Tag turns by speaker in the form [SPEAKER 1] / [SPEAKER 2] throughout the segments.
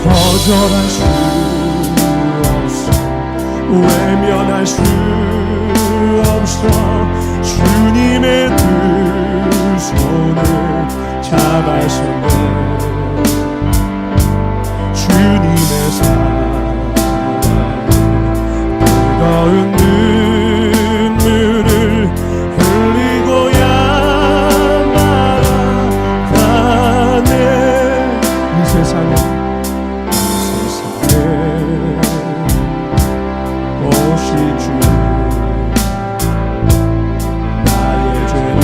[SPEAKER 1] 거절할 수 없어, 외면할 수 없어. 주님의 두 손을 잡았으면 주님의 사랑, 뜨거운 눈물을 흘리고야 말아가네. 이 세상에 오실 주, 나의 죄를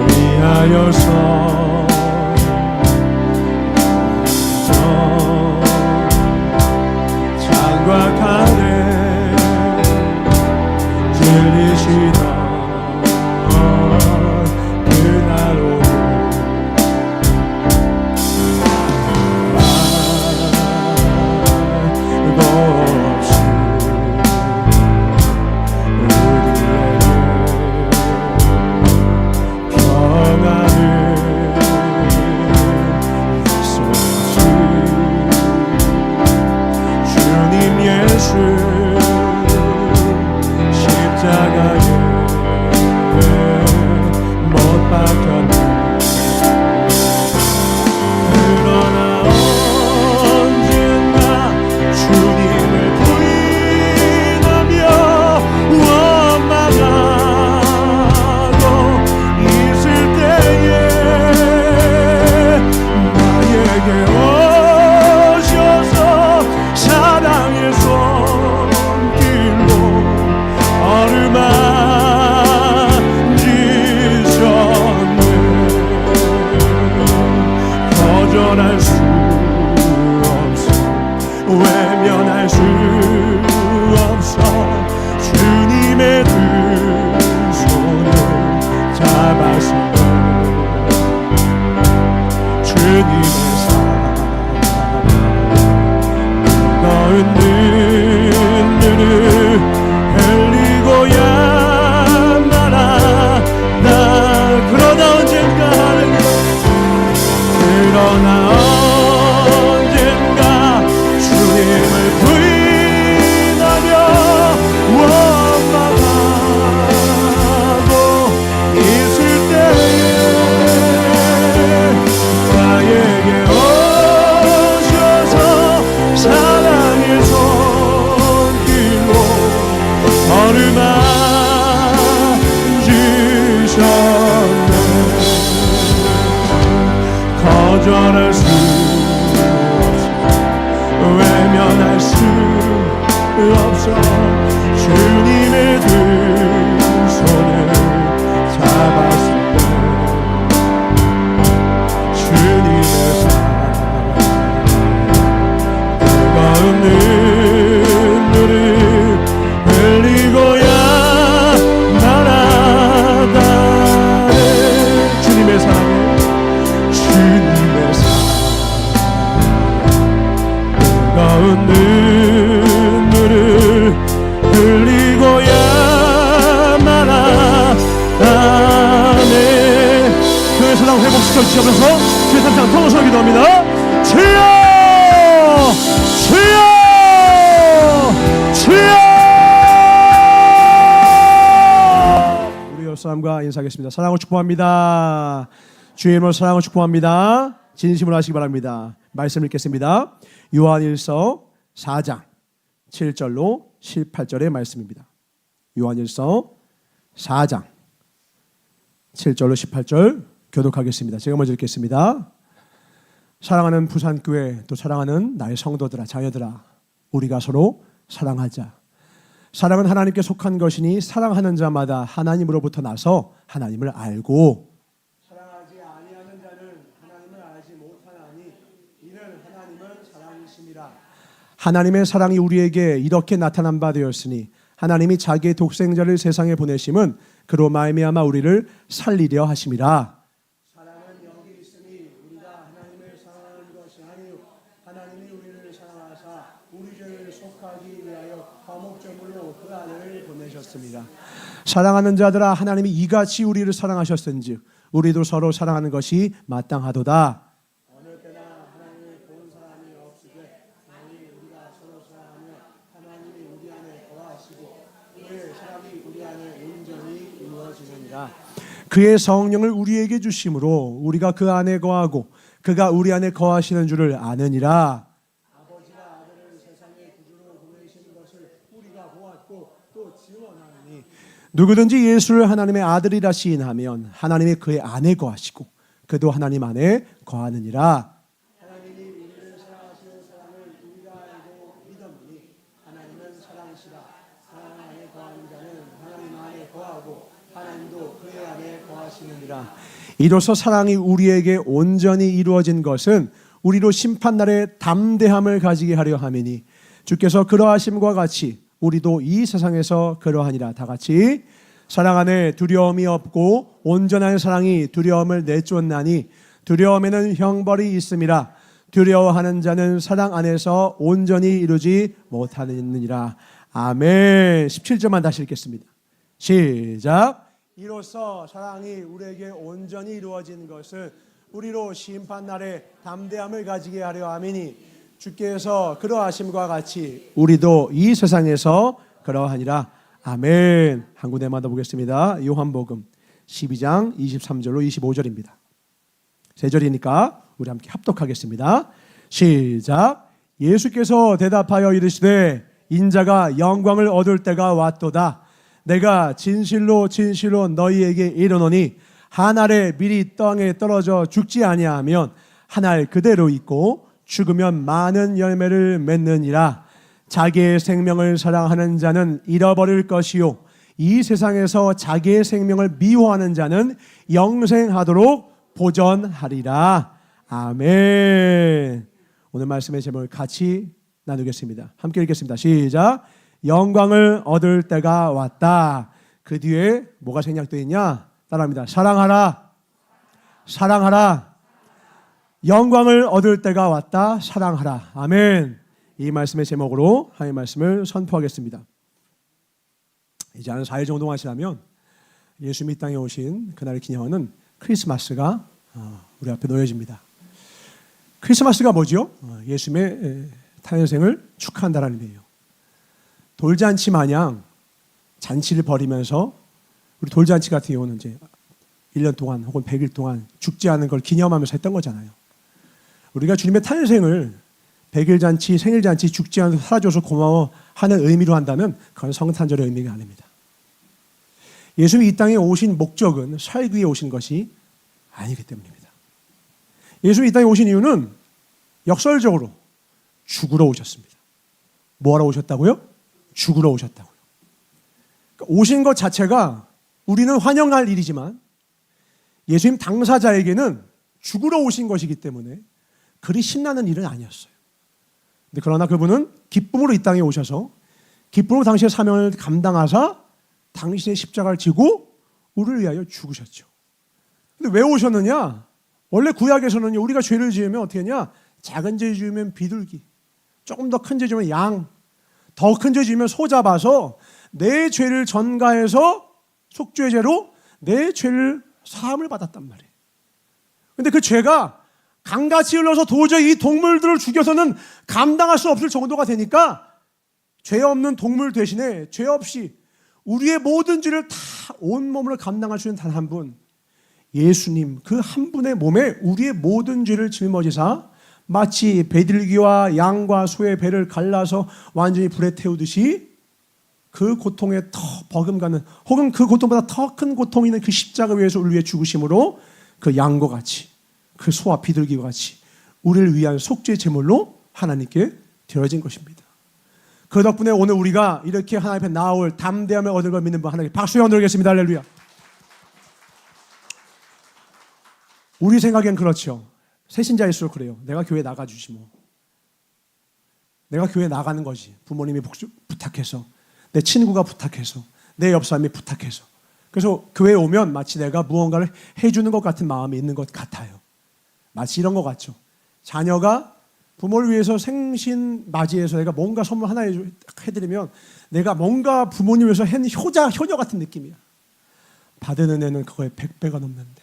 [SPEAKER 1] 위하여서 창과 칼에 찔리시던 그날 오후 십자가에 못 박혔네. 그러나 언젠가 주님을 부인하며 원망하고 있을 때에 나에게 오셔서 사랑의 손길로 어루만지셨네. 거절할 수 없어, 외면할 수 없어. 주님의 두 손을 잡았으면 주님의 사랑, 뜨거운 눈물을 흘리고야 말아나. 그러나 언젠가 주님을 부인하며 원망하고 있을 때에 나에게 오셔서 사랑의 손길로 어루만지셨네. 거절할 수 없어, 외면할 수 없어. 주님의 두 손을 잡았으면 주님의 사랑, 뜨거운 눈물을 흘리고야 말아가네. 주님의 사랑에, 주님의 사랑, 뜨거운 눈물을 흘리고야 말아가네. 교회 사랑 회복시켜 주시면서 제 삶상 통해서 기도합니다. 주여! 인사하겠습니다. 사랑하고 축복합니다. 주의 이름으로 사랑하고 축복합니다. 진심으로 하시기 바랍니다. 말씀 읽겠습니다. 요한일서 4장 7절로 18절의 말씀입니다. 요한일서 4장 7절로 18절 교독하겠습니다. 제가 먼저 읽겠습니다. 사랑하는 부산교회, 또 사랑하는 나의 성도들아, 자녀들아, 우리가 서로 사랑하자. 사랑은 하나님께 속한 것이니 사랑하는 자마다 하나님으로부터 나서 하나님을 알고, 사랑하지 아니하는 자는 하나님을 알지 못하나니 이는 하나님은 사랑이심이라. 하나님의 사랑이 우리에게 이렇게 나타난 바 되었으니 하나님이 자기의 독생자를 세상에 보내심은 그로 말미암아 우리를 살리려 하심이라. 사랑은 여기 있으니 우리가 하나님을 사랑하는 것이 아니요 하나님이 우리를 사랑하사 우리 죄를 속하기 위하여 화목제물로 그 아들을 보내셨습니다. 사랑하는 자들아, 하나님이 이같이 우리를 사랑하셨은즉 우리도 서로 사랑하는 것이 마땅하도다. 어느 때나 하나님을 본 사람이 없으되 만일 우리가 서로 사랑하며 하나님이 우리 안에 거하시고 그의 사랑이 우리 안에 온전히 이루어지느니라. 그의 성령을 우리에게 주심으로 우리가 그 안에 거하고 그가 우리 안에 거하시는 줄을 아느니라. 아버지가 아들을 세상의 구주로 보내신 것을 우리가 보았고 또 증언하니 누구든지 예수를 하나님의 아들이라 시인하면 하나님이 그의 안에 거하시고 그도 하나님 안에 거하느니라. 하나님이 우리를 사랑하시는 사랑을 우리가 알고 믿었으니 하나님은 사랑이시라. 사랑 안에 거하는 자는 하나님 안에 거하고 하나님도 그의 안에 거하시느니라. 이로써 사랑이 우리에게 온전히 이루어진 것은 우리로 심판날에 담대함을 가지게 하려 함이니 주께서 그러하심과 같이 우리도 이 세상에서 그러하니라. 다 같이 사랑 안에 두려움이 없고 온전한 사랑이 두려움을 내쫓나니 두려움에는 형벌이 있음이라. 두려워하는 자는 사랑 안에서 온전히 이루지 못하느니라. 아멘. 17절만 다시 읽겠습니다. 시작. 이로써 사랑이 우리에게 온전히 이루어진 것은 우리로 심판날에 담대함을 가지게 하려 함이니 주께서 그러하심과 같이 우리도 이 세상에서 그러하니라. 아멘. 한 군데만 더 보겠습니다. 요한복음 12장 23절로 25절입니다. 세 절이니까 우리 함께 합독하겠습니다. 시작. 예수께서 대답하여 이르시되 인자가 영광을 얻을 때가 왔도다. 내가 진실로 진실로 너희에게 이르노니 한 알에 밀이 땅에 떨어져 죽지 아니하면 한 알 그대로 있고 죽으면 많은 열매를 맺느니라. 자기의 생명을 사랑하는 자는 잃어버릴 것이요 이 세상에서 자기의 생명을 미워하는 자는 영생하도록 보전하리라. 아멘. 오늘 말씀의 제목을 같이 나누겠습니다. 함께 읽겠습니다. 시작. 영광을 얻을 때가 왔다. 그 뒤에 뭐가 생략되어 있냐? 따라합니다. 사랑하라. 사랑하라. 영광을 얻을 때가 왔다. 사랑하라. 아멘. 이 말씀의 제목으로 하나님의 말씀을 선포하겠습니다. 이제 한 4일 정도 동안 지나면 예수님이 이 땅에 오신 그날을 기념하는 크리스마스가 우리 앞에 놓여집니다. 크리스마스가 뭐죠? 예수님의 탄생을 축하한다라는 의미예요. 돌잔치 마냥 잔치를 벌이면서 우리 돌잔치 같은 경우는 이제 1년 동안 혹은 100일 동안 죽지 않은 걸 기념하면서 했던 거잖아요. 우리가 주님의 탄생을 100일 잔치, 생일 잔치, 죽지 않아서 살아줘서 고마워 하는 의미로 한다면 그건 성탄절의 의미가 아닙니다. 예수님이 이 땅에 오신 목적은 살기 위해 오신 것이 아니기 때문입니다. 예수님이 이 땅에 오신 이유는 역설적으로 죽으러 오셨습니다. 뭐하러 오셨다고요? 죽으러 오셨다고요. 그러니까 오신 것 자체가 우리는 환영할 일이지만 예수님 당사자에게는 죽으러 오신 것이기 때문에 그리 신나는 일은 아니었어요. 근데 그러나 그분은 기쁨으로 이 땅에 오셔서 기쁨으로 당신의 사명을 감당하사 당신의 십자가를 지고 우리를 위하여 죽으셨죠. 근데 왜 오셨느냐? 원래 구약에서는 우리가 죄를 지으면 어떻게 하냐? 작은 죄 지으면 비둘기, 조금 더 큰 죄 지으면 양, 더 큰 죄 지으면 소 잡아서 내 죄를 전가해서 속죄제로 내 죄를 사함을 받았단 말이에요. 근데 그 죄가 강같이 흘러서 도저히 이 동물들을 죽여서는 감당할 수 없을 정도가 되니까 죄 없는 동물 대신에 죄 없이 우리의 모든 죄를 다 온몸으로 감당할 수 있는 단 한 분, 예수님, 그 한 분의 몸에 우리의 모든 죄를 짊어지사 마치 배들기와 양과 소의 배를 갈라서 완전히 불에 태우듯이 그 고통에 더 버금가는, 혹은 그 고통보다 더 큰 고통이 있는 그 십자가 위에서 우리 위해 죽으심으로 그 양과 같이, 그 소와 비둘기와 같이 우리를 위한 속죄 제물로 하나님께 드려진 것입니다. 그 덕분에 오늘 우리가 이렇게 하나님 앞에 나올 담대함을 얻을 걸 믿는 분 하나님께 박수 연드리겠습니다. 할렐루야. 우리 생각엔 그렇죠. 새신자일수록 그래요. 내가 교회 나가주지 뭐. 내가 교회 나가는 거지. 부모님이 부탁해서, 내 친구가 부탁해서, 내 옆 사람이 부탁해서. 그래서 교회에 오면 마치 내가 무언가를 해주는 것 같은 마음이 있는 것 같아요. 마치 이런 것 같죠. 자녀가 부모를 위해서 생신 맞이해서 내가 뭔가 선물 하나 해드리면 내가 뭔가 부모님 위해서 한 효녀 같은 느낌이야. 받은 은혜는 그거에 100배가 넘는데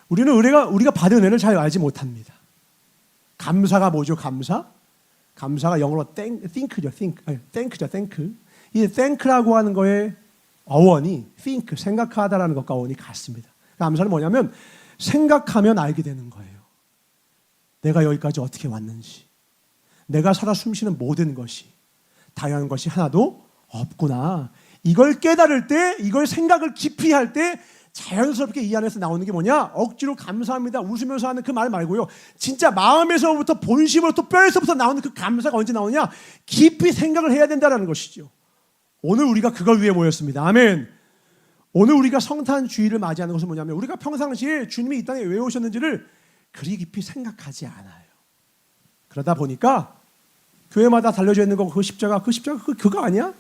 [SPEAKER 1] 우리는 우리가 받은 은혜를 잘 알지 못합니다. 감사가 뭐죠? 감사가 영어로 think죠. think. 이 think라고 하는 거에 어원이 think, 생각하다라는 것과 어원이 같습니다. 감사는 뭐냐면 생각하면 알게 되는 거예요. 내가 여기까지 어떻게 왔는지, 내가 살아 숨쉬는 모든 것이 다양한 것이 하나도 없구나. 이걸 깨달을 때, 이걸 생각을 깊이 할 때 자연스럽게 이 안에서 나오는 게 뭐냐? 억지로 감사합니다 웃으면서 하는 그 말 말고요, 진짜 마음에서부터 본심으로 또 뼈에서부터 나오는 그 감사가 언제 나오냐? 깊이 생각을 해야 된다는 것이죠. 오늘 우리가 그걸 위해 모였습니다. 아멘. 오늘 우리가 성탄 주일을 맞이하는 것은 뭐냐면 우리가 평상시에 주님이 이 땅에 왜 오셨는지를 그리 깊이 생각하지 않아요. 그러다 보니까 교회마다 달려져 있는 거 그 십자가 그거 아니야?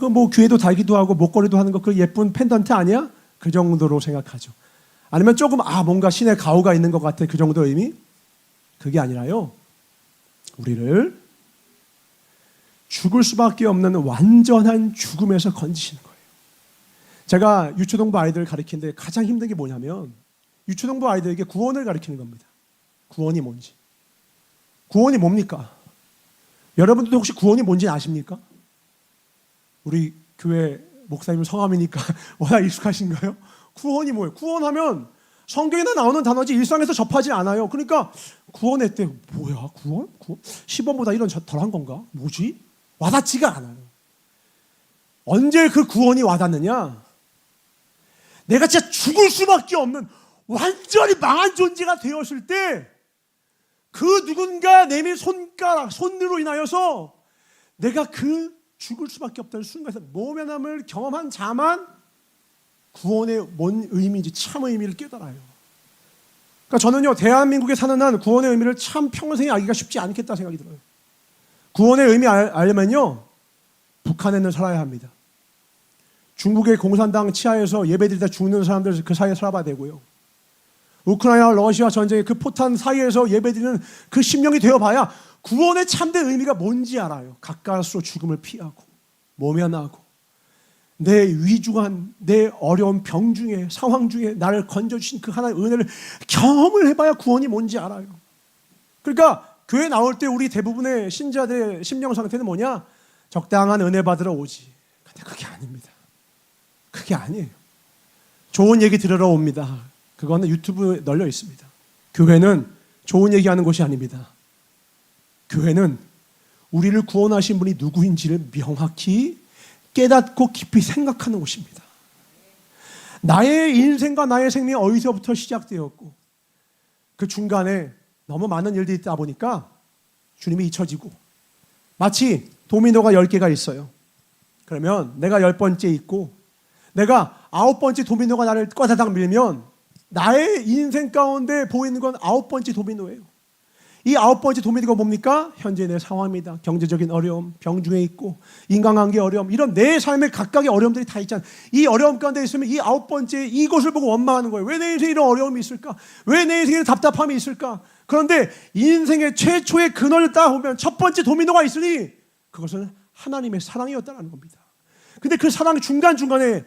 [SPEAKER 1] 그 뭐 귀에도 달기도 하고 목걸이도 하는 거 그 예쁜 펜던트 아니야? 그 정도로 생각하죠. 아니면 조금 뭔가 신의 가오가 있는 것 같아, 그 정도 의미? 그게 아니라요, 우리를 죽을 수밖에 없는 완전한 죽음에서 건지시는 거예요. 제가 유초동부 아이들을 가르치는데 가장 힘든 게 뭐냐면 유초동부 아이들에게 구원을 가르치는 겁니다. 구원이 뭔지. 구원이 뭡니까? 여러분들도 혹시 구원이 뭔지 아십니까? 우리 교회 목사님 성함이니까 워낙 익숙하신가요? 구원이 뭐예요? 구원하면 성경에나 나오는 단어지 일상에서 접하지 않아요. 그러니까 구원했대. 뭐야 구원? 10원보다 1원 덜한 건가? 뭐지? 와닿지가 않아요. 언제 그 구원이 와닿느냐? 내가 진짜 죽을 수밖에 없는 완전히 망한 존재가 되었을 때 그 누군가 내민 손으로 인하여서 내가 그 죽을 수밖에 없다는 순간에서 모면함을 경험한 자만 구원의 뭔 의미인지 참 의미를 깨달아요. 그러니까 저는요, 대한민국에 사는 한 구원의 의미를 참 평생에 알기가 쉽지 않겠다 생각이 들어요. 구원의 의미 알려면요, 북한에는 살아야 합니다. 중국의 공산당 치하에서 예배드리다 죽는 사람들 그 사이에 살아봐야 되고요. 우크라이나 러시아 전쟁의 그 포탄 사이에서 예배드리는 그 심령이 되어봐야 구원의 참된 의미가 뭔지 알아요. 가까스로 죽음을 피하고 모면하고 내 위중한 내 어려운 병 중에 상황 중에 나를 건져주신 그 하나의 은혜를 경험을 해봐야 구원이 뭔지 알아요. 그러니까 교회 나올 때 우리 대부분의 신자들의 심령 상태는 뭐냐? 적당한 은혜 받으러 오지. 근데 그게 아닙니다. 그게 아니에요. 좋은 얘기 들으러 옵니다. 그거는 유튜브에 널려 있습니다. 교회는 좋은 얘기하는 곳이 아닙니다. 교회는 우리를 구원하신 분이 누구인지를 명확히 깨닫고 깊이 생각하는 곳입니다. 나의 인생과 나의 생명이 어디서부터 시작되었고 그 중간에 너무 많은 일들이 있다 보니까 주님이 잊혀지고 마치 도미노가 10개가 있어요. 그러면 내가 10번째 있고 내가 9번째 도미노가 나를 꽈다닥 밀면 나의 인생 가운데 보이는 건 9번째 도미노예요. 이 9번째 도미노가 뭡니까? 현재 내 상황입니다. 경제적인 어려움, 병 중에 있고 인간관계 어려움, 이런 내 삶의 각각의 어려움들이 다 있잖아요. 이 어려움 가운데 있으면 이 9번째 이것을 보고 원망하는 거예요. 왜 내 인생에 이런 어려움이 있을까? 왜 내 인생에 답답함이 있을까? 그런데 인생의 최초의 근원을 따보면 첫 번째 도미노가 있으니 그것은 하나님의 사랑이었다는 겁니다. 근데 그 사랑의 중간중간에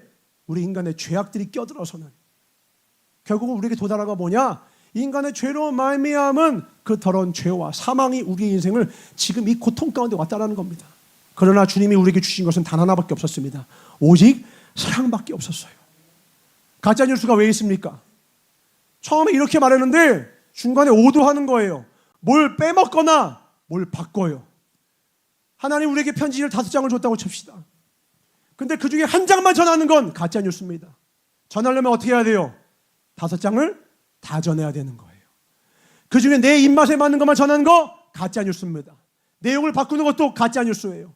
[SPEAKER 1] 우리 인간의 죄악들이 껴들어서는 결국은 우리에게 도달한 건 뭐냐? 인간의 죄로 말미암은 그 더러운 죄와 사망이 우리의 인생을 지금 이 고통 가운데 왔다라는 겁니다. 그러나 주님이 우리에게 주신 것은 단 하나밖에 없었습니다. 오직 사랑밖에 없었어요. 가짜뉴스가 왜 있습니까? 처음에 이렇게 말했는데 중간에 오도하는 거예요. 뭘 빼먹거나 뭘 바꿔요. 하나님 우리에게 편지를 5장을 줬다고 칩시다. 근데 그 중에 한 장만 전하는 건 가짜뉴스입니다. 전하려면 어떻게 해야 돼요? 5장을 다 전해야 되는 거예요. 그 중에 내 입맛에 맞는 것만 전하는 거 가짜뉴스입니다. 내용을 바꾸는 것도 가짜뉴스예요.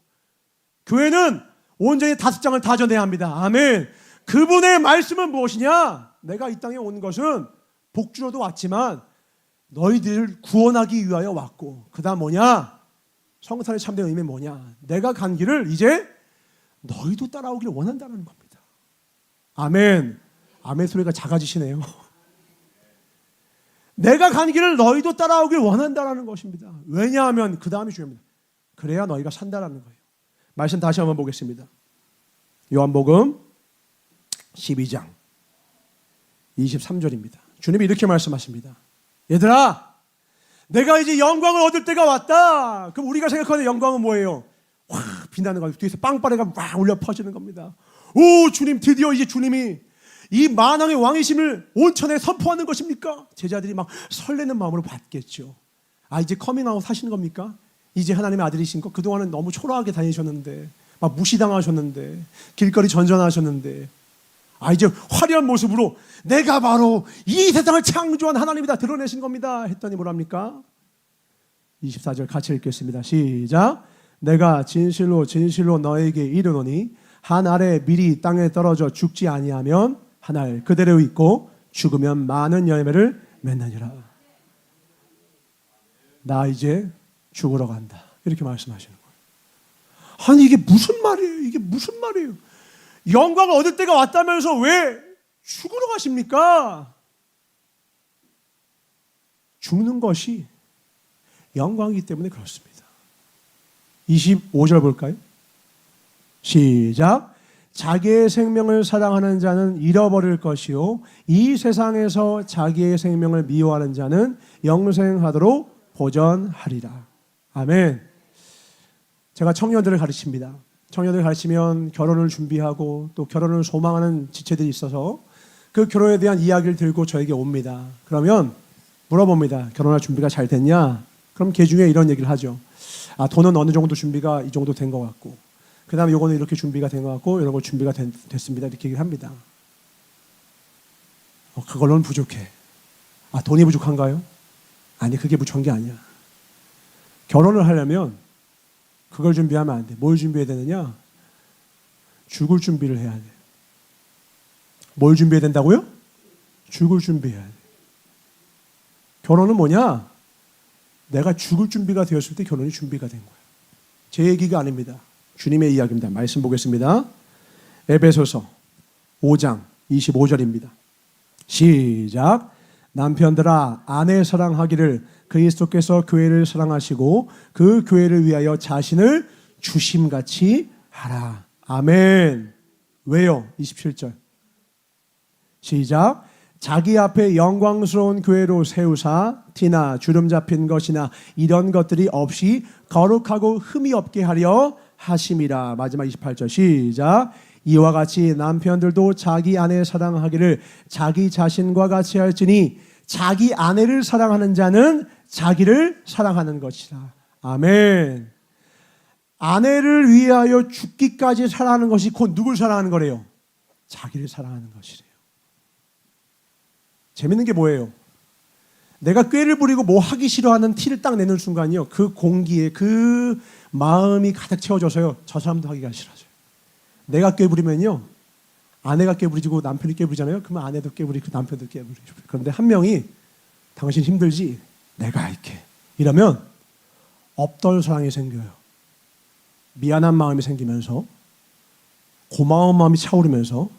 [SPEAKER 1] 교회는 온전히 5장을 다 전해야 합니다. 아멘. 그분의 말씀은 무엇이냐? 내가 이 땅에 온 것은 복주로도 왔지만 너희들을 구원하기 위하여 왔고, 그 다음 뭐냐? 성탄의 참된 의미는 뭐냐? 내가 간 길을 이제 너희도 따라오기를 원한다는 겁니다. 아멘. 아멘 소리가 작아지시네요. 내가 간 길을 너희도 따라오길 원한다는 것입니다. 왜냐하면 그 다음이 중요합니다. 그래야 너희가 산다라는 거예요. 말씀 다시 한번 보겠습니다. 요한복음 12장 23절입니다. 주님이 이렇게 말씀하십니다. 얘들아, 내가 이제 영광을 얻을 때가 왔다. 그럼 우리가 생각하는 영광은 뭐예요? 와, 빛나는 거, 뒤에서 빵빠레가 막 울려 퍼지는 겁니다. 오, 주님, 드디어 이제 주님이 이 만왕의 왕이심을 온천에 선포하는 것입니까? 제자들이 막 설레는 마음으로 받겠죠. 아, 이제 커밍아웃 하시는 겁니까? 이제 하나님의 아들이신 거. 그동안은 너무 초라하게 다니셨는데, 막 무시당하셨는데, 길거리 전전하셨는데, 아, 이제 화려한 모습으로 내가 바로 이 세상을 창조한 하나님이다 드러내신 겁니다 했더니 뭐랍니까? 24절 같이 읽겠습니다. 시작. 내가 진실로 진실로 너에게 이르노니 한 알에 밀이 땅에 떨어져 죽지 아니하면 한 알 그대로 있고 죽으면 많은 열매를 맺느니라. 나 이제 죽으러 간다 이렇게 말씀하시는 거예요. 아니 이게 무슨 말이에요? 이게 무슨 말이에요? 영광을 얻을 때가 왔다면서 왜 죽으러 가십니까? 죽는 것이 영광이기 때문에 그렇습니다. 25절 볼까요? 시작. 자기의 생명을 사랑하는 자는 잃어버릴 것이요 이 세상에서 자기의 생명을 미워하는 자는 영생하도록 보전하리라. 아멘. 제가 청년들을 가르칩니다. 청년들 가르치면 결혼을 준비하고 또 결혼을 소망하는 지체들이 있어서 그 결혼에 대한 이야기를 들고 저에게 옵니다. 그러면 물어봅니다. 결혼할 준비가 잘 됐냐? 그럼 그 중에 이런 얘기를 하죠. 아, 돈은 어느 정도 준비가 이 정도 된 것 같고, 그 다음에 요거는 이렇게 준비가 된 것 같고, 이런 거 준비가 됐습니다. 이렇게 얘기를 합니다. 그걸로는 부족해. 아, 돈이 부족한가요? 아니, 그게 부족한 게 아니야. 결혼을 하려면 그걸 준비하면 안 돼. 뭘 준비해야 되느냐? 죽을 준비를 해야 돼. 뭘 준비해야 된다고요? 죽을 준비해야 돼. 결혼은 뭐냐? 내가 죽을 준비가 되었을 때 결혼이 준비가 된 거야. 제 얘기가 아닙니다. 주님의 이야기입니다. 말씀 보겠습니다. 에베소서 5장 25절입니다. 시작. 남편들아 아내 사랑하기를 그리스도께서 교회를 사랑하시고 그 교회를 위하여 자신을 주심같이 하라. 아멘. 왜요? 27절 시작. 자기 앞에 영광스러운 교회로 세우사 티나 주름 잡힌 것이나 이런 것들이 없이 거룩하고 흠이 없게 하려 하심이라. 마지막 28절 시작. 이와 같이 남편들도 자기 아내 사랑하기를 자기 자신과 같이 할지니 자기 아내를 사랑하는 자는 자기를 사랑하는 것이라. 아멘. 아내를 위하여 죽기까지 사랑하는 것이 곧 누굴 사랑하는 거래요? 자기를 사랑하는 것이래요. 재밌는 게 뭐예요? 내가 꾀를 부리고 뭐 하기 싫어하는 티를 딱 내는 순간이요, 그 공기에 그 마음이 가득 채워져서요, 저 사람도 하기가 싫어져요. 내가 꾀 부리면요, 아내가 꾀 부리고 남편이 꾀 부리잖아요. 그러면 아내도 꾀 부리고 남편도 꾀 부리고. 그런데 한 명이 당신 힘들지? 내가 할게. 이러면 없던 사랑이 생겨요. 미안한 마음이 생기면서, 고마운 마음이 차오르면서,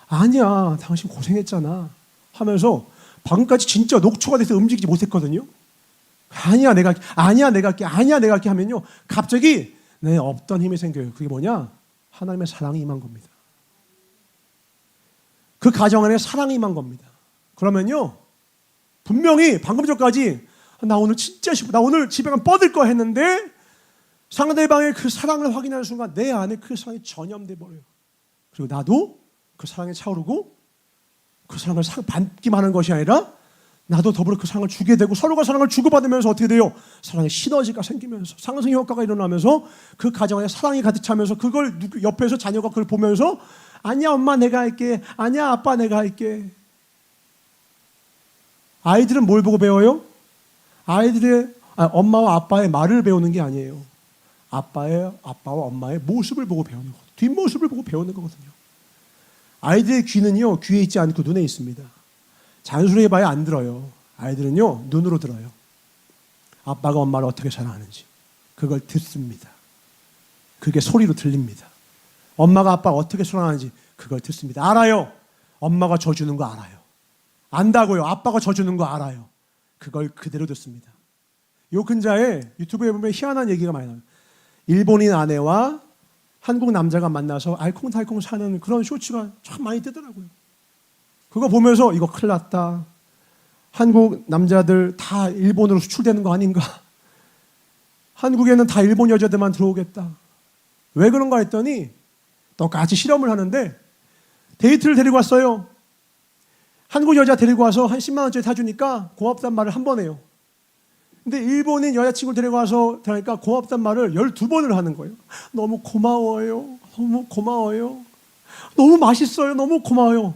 [SPEAKER 1] 아니야, 당신 고생했잖아 하면서 방금까지 진짜 녹초가 돼서 움직이지 못했거든요. 아니야 내가 할게, 아니야 내가 할게, 아니야 내가 할게 하면요, 갑자기 내 없던 힘이 생겨요. 그게 뭐냐? 하나님의 사랑이 임한 겁니다. 그 가정 안에 사랑이 임한 겁니다. 그러면요, 분명히 방금 전까지 나 오늘 진짜 싫어, 나 오늘 집에 가면 뻗을 거 했는데 상대방의 그 사랑을 확인하는 순간 내 안에 그 사랑이 전염돼 버려요. 그리고 나도 그 사랑에 차오르고 그 사랑을 받기만 하는 것이 아니라 나도 더불어 그 사랑을 주게 되고 서로가 사랑을 주고받으면서 어떻게 돼요? 사랑의 시너지가 생기면서 상승 효과가 일어나면서 그 가정 안에 사랑이 가득 차면서 그걸 옆에서 자녀가 그걸 보면서 아니야 엄마 내가 할게, 아니야 아빠 내가 할게. 아이들은 뭘 보고 배워요? 아이들의 엄마와 아빠의 말을 배우는 게 아니에요. 아빠와 엄마의 모습을 보고 배우는 거거든요. 뒷모습을 보고 배우는 거거든요. 아이들의 귀는요, 귀에 있지 않고 눈에 있습니다. 잔소리 해봐야 안 들어요. 아이들은요, 눈으로 들어요. 아빠가 엄마를 어떻게 사랑하는지 그걸 듣습니다. 그게 소리로 들립니다. 엄마가 아빠를 어떻게 사랑하는지 그걸 듣습니다. 알아요. 엄마가 져주는 거 알아요. 안다고요. 아빠가 져주는 거 알아요. 그걸 그대로 듣습니다. 요 근자에 유튜브에 보면 희한한 얘기가 많이 나와요. 일본인 아내와 한국 남자가 만나서 알콩달콩 사는 그런 쇼츠가 참 많이 뜨더라고요. 그거 보면서 이거 큰일 났다. 한국 남자들 다 일본으로 수출되는 거 아닌가. 한국에는 다 일본 여자들만 들어오겠다. 왜 그런가 했더니 똑같이 실험을 하는데 데이트를 데리고 왔어요. 한국 여자 데리고 와서 한 10만 원짜리 사주니까 고맙단 말을 한 번 해요. 근데 일본인 여자친구를 데리고 와서 하니까 고맙단 말을 12번을 하는 거예요. 너무 고마워요. 너무 고마워요. 너무 맛있어요. 너무 고마워요.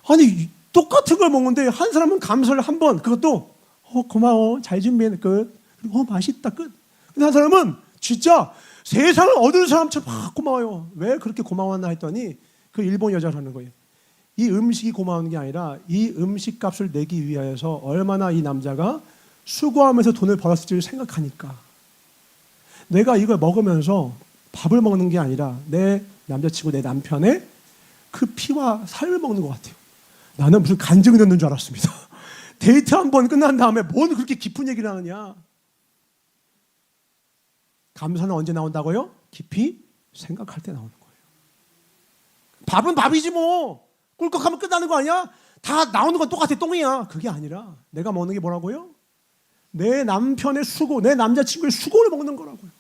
[SPEAKER 1] 아니 똑같은 걸 먹는데 한 사람은 감사를 한 번, 그것도 고마워, 잘 준비해, 끝. 그리고 맛있다, 끝. 근데 한 사람은 진짜 세상을 얻은 사람처럼 막 고마워요. 왜 그렇게 고마웠나 했더니 그 일본 여자라는 거예요. 이 음식이 고마운 게 아니라 이 음식 값을 내기 위해서 얼마나 이 남자가 수고하면서 돈을 벌었을지를 생각하니까 내가 이걸 먹으면서 밥을 먹는 게 아니라 내 남자친구, 내 남편의 그 피와 살을 먹는 것 같아요. 나는 무슨 간증을 듣는 줄 알았습니다. 데이트 한 번 끝난 다음에 뭔 그렇게 깊은 얘기를 하느냐. 감사는 언제 나온다고요? 깊이 생각할 때 나오는 거예요. 밥은 밥이지 뭐. 꿀꺽하면 끝나는 거 아니야? 다 나오는 건 똑같아, 똥이야. 그게 아니라 내가 먹는 게 뭐라고요? 내 남편의 수고, 내 남자친구의 수고를 먹는 거라고요.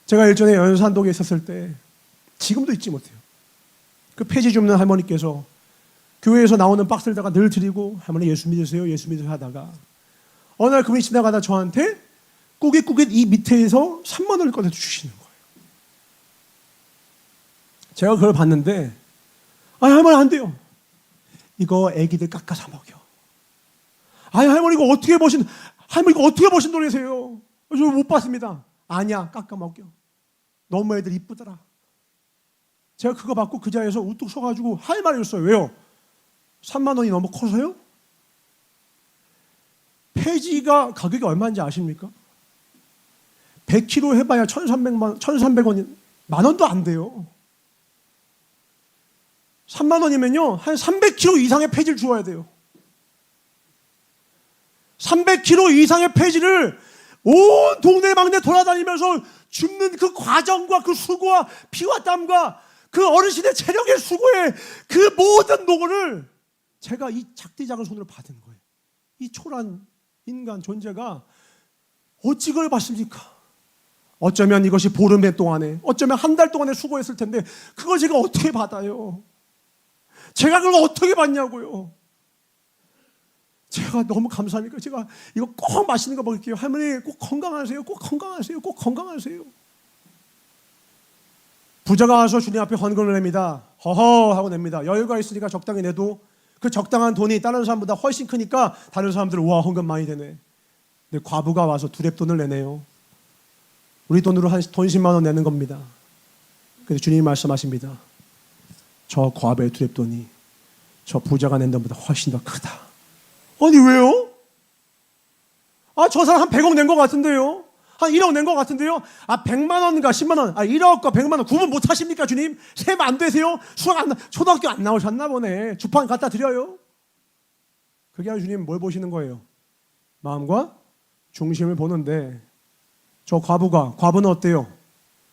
[SPEAKER 1] 제가 예전에 연산동에 있었을 때 지금도 잊지 못해요. 그 폐지 줍는 할머니께서 교회에서 나오는 박스를다가 늘 드리고 할머니 예수 믿으세요, 예수 믿으세요 하다가 어느 날 그분이 지나가다 저한테 꾸깃꾸깃 이 밑에서 3만 원을 꺼내서 주시는 거예요. 제가 그걸 봤는데 할머니 안 돼요. 이거 애기들 깎아서 먹여. 할머니 이거 어떻게 버신 돈이세요? 저 못 봤습니다. 아니야, 깎아 먹여. 너무 애들 이쁘더라. 제가 그거 받고 그 자리에서 우뚝 서가지고 할 말이 없어요. 왜요? 3만 원이 너무 커서요? 폐지가 가격이 얼마인지 아십니까? 100kg 해봐야 1,300원, 만 원도 안 돼요. 3만 원이면요, 한 300kg 이상의 폐지를 주어야 돼요. 300kg 이상의 폐지를 온 동네방네 돌아다니면서 줍는 그 과정과 그 수고와 피와 땀과 그 어르신의 체력의 수고에 그 모든 노고를 제가 이 작디 작은 손으로 받은 거예요. 이 초라한 인간 존재가 어찌 그걸 받습니까? 어쩌면 이것이 보름 동안에, 어쩌면 한 달 동안에 수고했을 텐데 그걸 제가 어떻게 받아요? 제가 그걸 어떻게 받냐고요? 제가 너무 감사하니까 제가 이거 꼭 맛있는 거 먹을게요. 할머니 꼭 건강하세요. 꼭 건강하세요. 꼭 건강하세요. 부자가 와서 주님 앞에 헌금을 냅니다. 허허 하고 냅니다. 여유가 있으니까 적당히 내도 그 적당한 돈이 다른 사람보다 훨씬 크니까 다른 사람들은 와 헌금 많이 되네. 근데 과부가 와서 두랩돈을 내네요. 우리 돈으로 한 돈 10만 원 내는 겁니다. 그래서 주님이 말씀하십니다. 저 과부의 두랩돈이 저 부자가 낸 돈보다 훨씬 더 크다. 아니 왜요? 저 사람 한 100억 낸 것 같은데요? 한 1억 낸 것 같은데요? 100만 원인가 10만 원, 1억과 100만 원 구분 못 하십니까 주님? 세면 안 되세요? 초등학교 안 나오셨나 보네. 주판 갖다 드려요? 그게 아니라 주님 뭘 보시는 거예요? 마음과 중심을 보는데 저 과부는 어때요?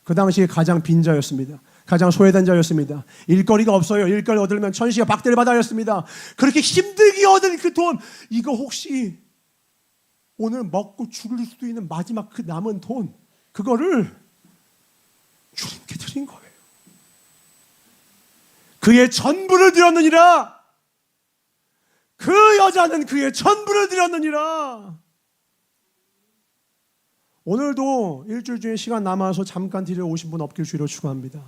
[SPEAKER 1] 그 당시에 가장 빈자였습니다. 가장 소외된 자였습니다. 일거리가 없어요. 일거리 얻으려면 천시가 박대를 받아야 했습니다. 그렇게 힘들게 얻은 그 돈, 이거 혹시 오늘 먹고 죽을 수도 있는 마지막 그 남은 돈, 그거를 주님께 드린 거예요. 그의 전부를 드렸느니라. 그 여자는 그의 전부를 드렸느니라. 오늘도 일주일 중에 시간 남아서 잠깐 드려 오신 분 없길 주의로 축원합니다.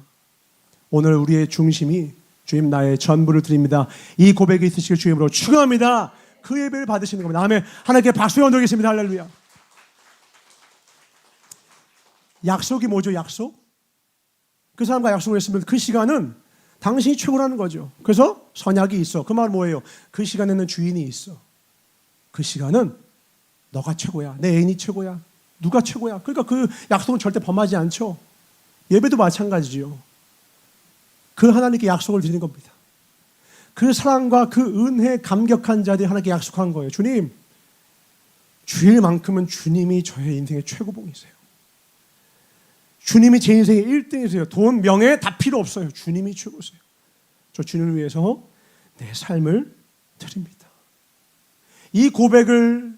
[SPEAKER 1] 오늘 우리의 중심이 주님 나의 전부를 드립니다. 이 고백이 있으시길 주님으로 축원합니다. 그 예배를 받으시는 겁니다. 아멘. 하나님께 박수 연도겠습니다. 할렐루야. 약속이 뭐죠? 약속? 그 사람과 약속을 했으면 그 시간은 당신이 최고라는 거죠. 그래서 선약이 있어. 그 말 뭐예요? 그 시간에는 주인이 있어. 그 시간은 너가 최고야. 내 애인이 최고야. 누가 최고야. 그러니까 그 약속은 절대 범하지 않죠. 예배도 마찬가지죠. 그 하나님께 약속을 드리는 겁니다. 그 사랑과 그 은혜에 감격한 자들이 하나님께 약속한 거예요. 주님, 주일만큼은 주님이 저의 인생의 최고봉이세요. 주님이 제 인생의 1등이세요. 돈, 명예 다 필요 없어요. 주님이 최고세요. 저 주님을 위해서 내 삶을 드립니다. 이 고백을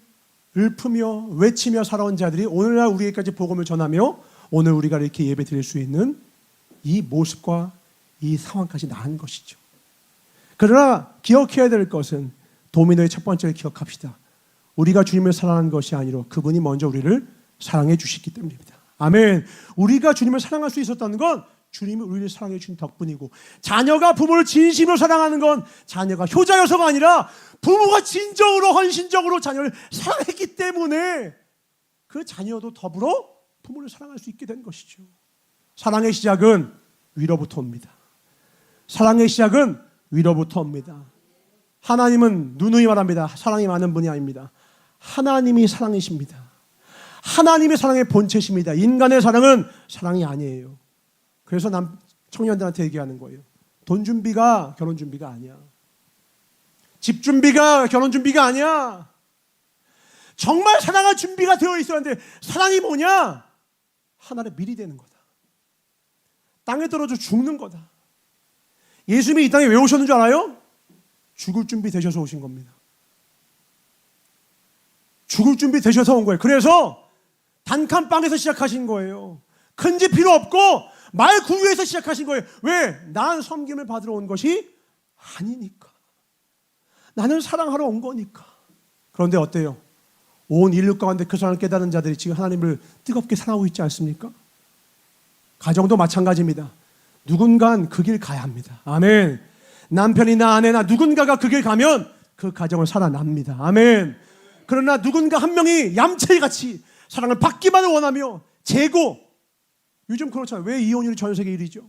[SPEAKER 1] 읊으며 외치며 살아온 자들이 오늘날 우리에게까지 복음을 전하며 오늘 우리가 이렇게 예배 드릴 수 있는 이 모습과 이 상황까지 나은 것이죠. 그러나 기억해야 될 것은 도미노의 첫 번째를 기억합시다. 우리가 주님을 사랑하는 것이 아니라 그분이 먼저 우리를 사랑해 주셨기 때문입니다. 아멘. 우리가 주님을 사랑할 수 있었다는 건 주님이 우리를 사랑해 주신 덕분이고, 자녀가 부모를 진심으로 사랑하는 건 자녀가 효자여서가 아니라 부모가 진정으로 헌신적으로 자녀를 사랑했기 때문에 그 자녀도 더불어 부모를 사랑할 수 있게 된 것이죠. 사랑의 시작은 위로부터 옵니다. 사랑의 시작은 위로부터 옵니다. 하나님은 누누이 말합니다. 사랑이 많은 분이 아닙니다. 하나님이 사랑이십니다. 하나님의 사랑의 본체십니다. 인간의 사랑은 사랑이 아니에요. 그래서 청년들한테 얘기하는 거예요. 돈 준비가 결혼 준비가 아니야. 집 준비가 결혼 준비가 아니야. 정말 사랑할 준비가 되어 있어야 하는데 사랑이 뭐냐? 하나를 미리 되는 거다. 땅에 떨어져 죽는 거다. 예수님이 이 땅에 왜 오셨는 줄 알아요? 죽을 준비 되셔서 오신 겁니다. 죽을 준비 되셔서 온 거예요. 그래서 단칸방에서 시작하신 거예요. 큰 집 필요 없고 말 구유에서 시작하신 거예요. 왜? 난 섬김을 받으러 온 것이 아니니까. 나는 사랑하러 온 거니까. 그런데 어때요? 온 인류 가운데 그 사랑을 깨달은 자들이 지금 하나님을 뜨겁게 사랑하고 있지 않습니까? 가정도 마찬가지입니다. 누군가는 그 길 가야 합니다. 아멘. 남편이나 아내나 누군가가 그 길 가면 그 가정을 살아납니다. 아멘. 그러나 누군가 한 명이 얌체같이 사랑을 받기만을 원하며 재고, 요즘 그렇잖아요. 왜 이혼율이 전 세계 1위죠?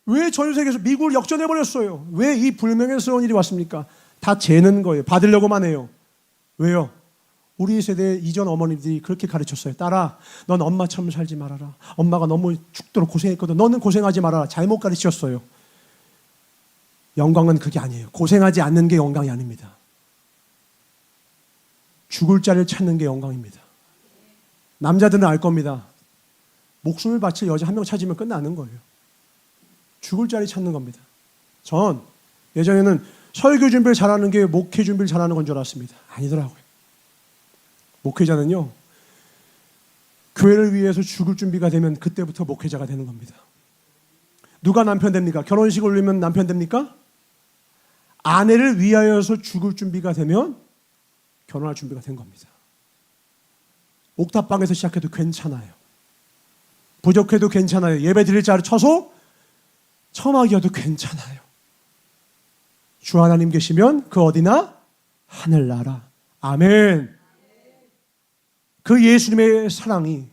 [SPEAKER 1] 왜 전 세계에서 미국을 역전해버렸어요? 왜 이 불명예스러운 일이 왔습니까? 다 재는 거예요. 받으려고만 해요. 왜요? 우리 세대 이전 어머니들이 그렇게 가르쳤어요. 딸아, 넌 엄마처럼 살지 말아라. 엄마가 너무 죽도록 고생했거든. 너는 고생하지 말아라. 잘못 가르치셨어요. 영광은 그게 아니에요. 고생하지 않는 게 영광이 아닙니다. 죽을 자를 찾는 게 영광입니다. 남자들은 알 겁니다. 목숨을 바칠 여자 한 명 찾으면 끝나는 거예요. 죽을 자리 찾는 겁니다. 전 예전에는 설교 준비를 잘하는 게 목회 준비를 잘하는 건 줄 알았습니다. 아니더라고요. 목회자는요, 교회를 위해서 죽을 준비가 되면 그때부터 목회자가 되는 겁니다. 누가 남편 됩니까? 결혼식 올리면 남편 됩니까? 아내를 위하여서 죽을 준비가 되면 결혼할 준비가 된 겁니다. 옥탑방에서 시작해도 괜찮아요. 부족해도 괜찮아요. 예배 드릴 자를 쳐서 처음 하기여도 괜찮아요. 주 하나님 계시면 그 어디나 하늘나라. 아멘. 그 예수님의 사랑이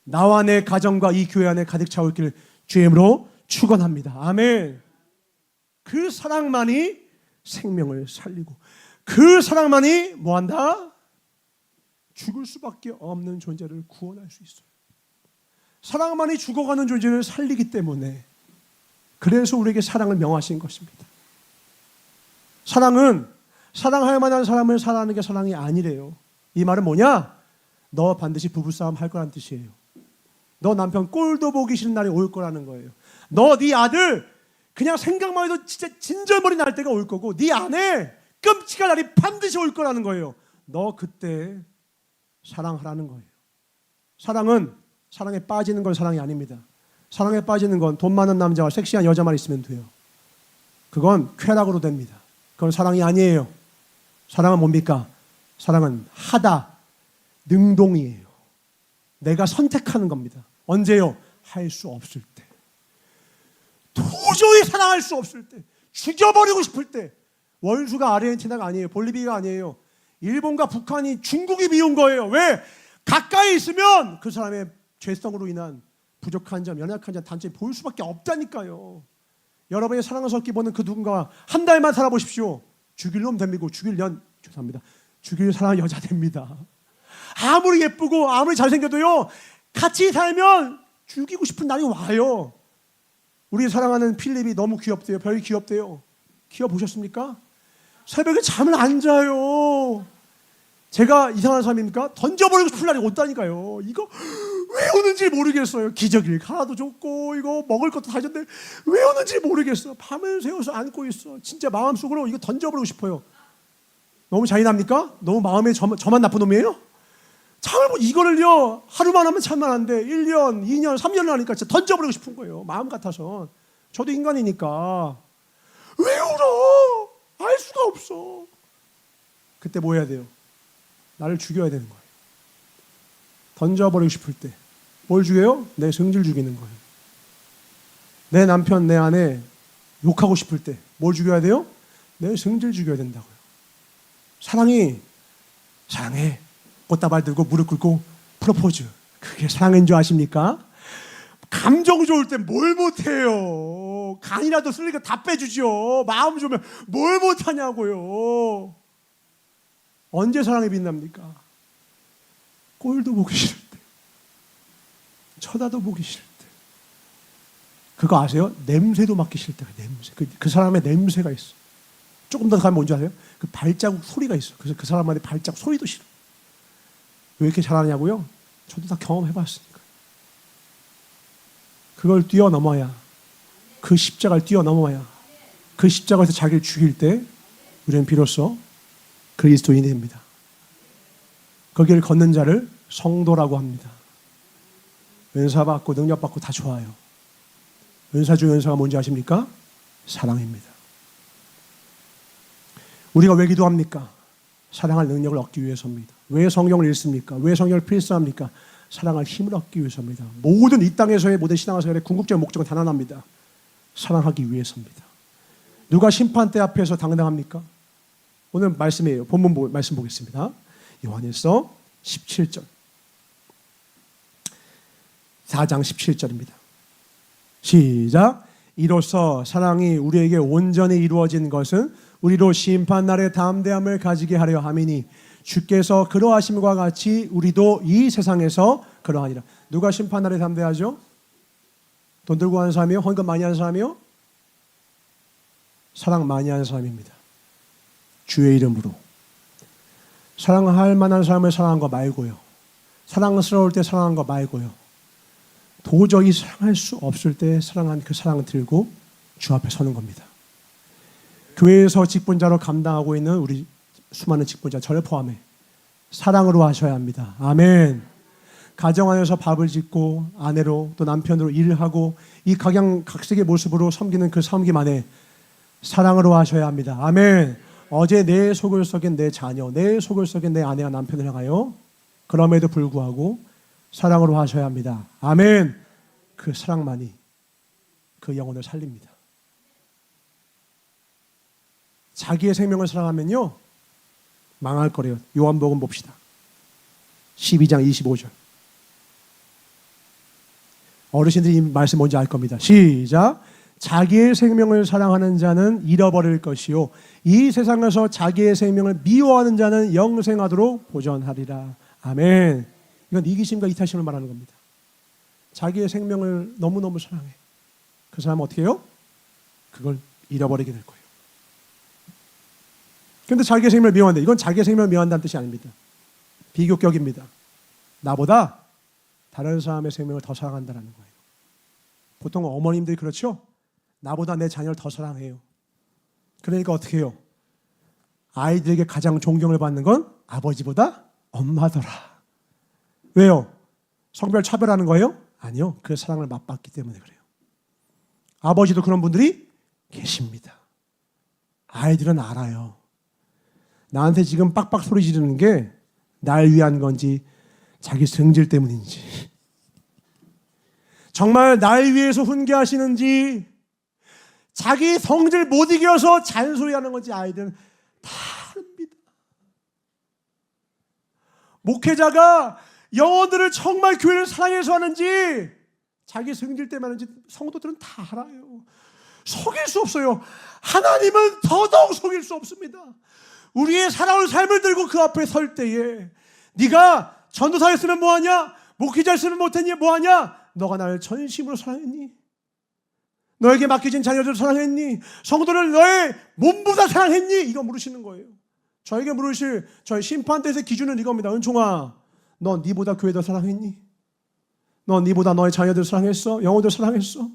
[SPEAKER 1] 나와 내 가정과 이 교회 안에 가득 차올 길 주의 이름으로 축원합니다. 아멘. 그 사랑만이 생명을 살리고, 그 사랑만이 뭐한다? 죽을 수밖에 없는 존재를 구원할 수 있어요. 사랑만이 죽어가는 존재를 살리기 때문에, 그래서 우리에게 사랑을 명하신 것입니다. 사랑은 사랑할 만한 사람을 사랑하는 게 사랑이 아니래요. 이 말은 뭐냐? 너 반드시 부부싸움 할 거란 뜻이에요. 너 남편 꼴도 보기 싫은 날이 올 거라는 거예요. 너 네 아들 그냥 생각만 해도 진짜 진절머리 날 때가 올 거고, 네 아내 끔찍한 날이 반드시 올 거라는 거예요. 너 그때 사랑하라는 거예요. 사랑은 사랑에 빠지는 건 사랑이 아닙니다. 사랑에 빠지는 건 돈 많은 남자와 섹시한 여자만 있으면 돼요. 그건 쾌락으로 됩니다. 그건 사랑이 아니에요. 사랑은 뭡니까? 사랑은 하다, 능동이에요. 내가 선택하는 겁니다. 언제요? 할 수 없을 때. 도저히 사랑할 수 없을 때. 죽여버리고 싶을 때. 원수가 아르헨티나가 아니에요. 볼리비아가 아니에요. 일본과 북한이 중국이 미운 거예요. 왜? 가까이 있으면 그 사람의 죄성으로 인한 부족한 점, 연약한 점, 단점이 보일 수밖에 없다니까요. 여러분이 사랑을 섞기 보는 그 누군가 한 달만 살아보십시오. 죽일 놈 됩니다. 죽일 사람 여자 됩니다. 아무리 예쁘고 아무리 잘생겨도요, 같이 살면 죽이고 싶은 날이 와요. 우리 사랑하는 필립이 너무 귀엽대요. 별이 귀엽대요. 귀여보셨습니까? 새벽에 잠을 안 자요. 제가 이상한 사람입니까? 던져버리고 싶은 날이 온다니까요. 이거 왜 오는지 모르겠어요. 기저귀를 갈아도 좋고 이거 먹을 것도 다 줬는데 왜 오는지 모르겠어. 밤을 새워서 안고 있어. 진짜 마음속으로 이거 던져버리고 싶어요. 너무 잔인합니까? 너무 마음에 저만 나쁜 놈이에요? 잠을 이거를요 하루만 하면 참만 안 돼. 1년, 2년, 3년을 하니까 진짜 던져버리고 싶은 거예요. 마음 같아서. 저도 인간이니까. 왜 울어? 알 수가 없어. 그때 뭐 해야 돼요? 나를 죽여야 되는 거예요. 던져버리고 싶을 때. 뭘 죽여요? 내 성질 죽이는 거예요. 내 남편, 내 아내 욕하고 싶을 때 뭘 죽여야 돼요? 내 성질 죽여야 된다고요. 사랑해. 꽃다발 들고 무릎 꿇고 프로포즈. 그게 사랑인 줄 아십니까? 감정 좋을 때 뭘 못해요. 간이라도 쓸리니까 다 빼주죠. 마음 좋으면 뭘 못하냐고요. 언제 사랑이 빛납니까? 꼴도 보기 싫을 때, 쳐다도 보기 싫을 때. 그거 아세요? 냄새도 맡기 싫을 때가 냄새. 그 사람의 냄새가 있어. 조금 더 가면 뭔지 아세요? 그 발자국 소리가 있어. 그래서 그 사람한테 발자국 소리도 싫어. 왜 이렇게 잘하냐고요? 저도 다 경험해봤으니까. 그걸 뛰어넘어야, 그 십자가를 뛰어넘어야, 그 십자가에서 자기를 죽일 때 우리는 비로소 그리스도인이 됩니다. 거기를 걷는 자를 성도라고 합니다. 은사받고 능력받고 다 좋아요. 은사 중 은사가 뭔지 아십니까? 사랑입니다. 우리가 왜 기도합니까? 사랑할 능력을 얻기 위해서입니다. 왜 성경을 읽습니까? 왜 성경을 필사합니까? 사랑할 힘을 얻기 위해서입니다. 모든 이 땅에서의 모든 신앙생활의 궁극적인 목적은 단 하나입니다. 사랑하기 위해서입니다. 누가 심판대 앞에서 당당합니까? 오늘 말씀이에요. 본문 말씀 보겠습니다. 요한일서 17절. 4장 17절입니다. 시작. 이로써 사랑이 우리에게 온전히 이루어진 것은 우리로 심판날의 담대함을 가지게 하려 함이니 주께서 그러하심과 같이 우리도 이 세상에서 그러하니라. 누가 심판날에 담대하죠? 돈 들고 하는 사람이요? 헌금 많이 하는 사람이요? 사랑 많이 하는 사람입니다. 주의 이름으로. 사랑할 만한 사람을 사랑한 거 말고요. 사랑스러울 때 사랑한 거 말고요. 도저히 사랑할 수 없을 때 사랑한 그 사랑을 들고 주 앞에 서는 겁니다. 교회에서 직분자로 감당하고 있는 우리 수많은 직분자, 저를 포함해 사랑으로 하셔야 합니다. 아멘. 가정 안에서 밥을 짓고 아내로 또 남편으로 일을 하고 이 각양각색의 모습으로 섬기는 그 섬김 안에 사랑으로 하셔야 합니다. 아멘. 어제 내 속을 썩인 내 자녀, 내 속을 썩인 내 아내와 남편을 향하여 그럼에도 불구하고 사랑으로 하셔야 합니다. 아멘. 그 사랑만이 그 영혼을 살립니다. 자기의 생명을 사랑하면요 망할 거래요. 요한복음 봅시다. 12장 25절. 어르신들이 이 말씀 뭔지 알 겁니다. 시작. 자기의 생명을 사랑하는 자는 잃어버릴 것이요 이 세상에서 자기의 생명을 미워하는 자는 영생하도록 보전하리라. 아멘. 이건 이기심과 이타심을 말하는 겁니다. 자기의 생명을 너무너무 사랑해. 그 사람은 어떻게 해요? 그걸 잃어버리게 될 거예요. 그런데 자기의 생명을 미워한다. 이건 자기의 생명을 미워한다는 뜻이 아닙니다. 비교격입니다. 나보다 다른 사람의 생명을 더 사랑한다는 거예요. 보통 어머님들이 그렇죠? 나보다 내 자녀를 더 사랑해요. 그러니까 어떻게 해요? 아이들에게 가장 존경을 받는 건 아버지보다 엄마더라. 왜요? 성별 차별하는 거예요? 아니요. 그 사랑을 맛봤기 때문에 그래요. 아버지도 그런 분들이 계십니다. 아이들은 알아요. 나한테 지금 빡빡 소리 지르는 게 날 위한 건지 자기 성질 때문인지, 정말 날 위해서 훈계하시는지, 자기 성질 못 이겨서 잔소리하는 건지 아이들은 다 압니다. 목회자가 영혼들을 정말 교회를 사랑해서 하는지 자기 성질 때문에 하는지 성도들은 다 알아요. 속일 수 없어요. 하나님은 더더욱 속일 수 없습니다. 우리의 살아온 삶을 들고 그 앞에 설 때에 네가 전도사였으면 뭐하냐? 목회자였으면 못했니? 뭐하냐? 너가 나를 전심으로 사랑했니? 너에게 맡겨진 자녀들을 사랑했니? 성도를 너의 몸보다 사랑했니? 이거 물으시는 거예요. 저에게 물으실 저희 심판대에서의 기준은 이겁니다. 은총아, 너 니보다 교회 더 사랑했니? 너 니보다 너의 자녀들 사랑했어? 영혼들 사랑했어?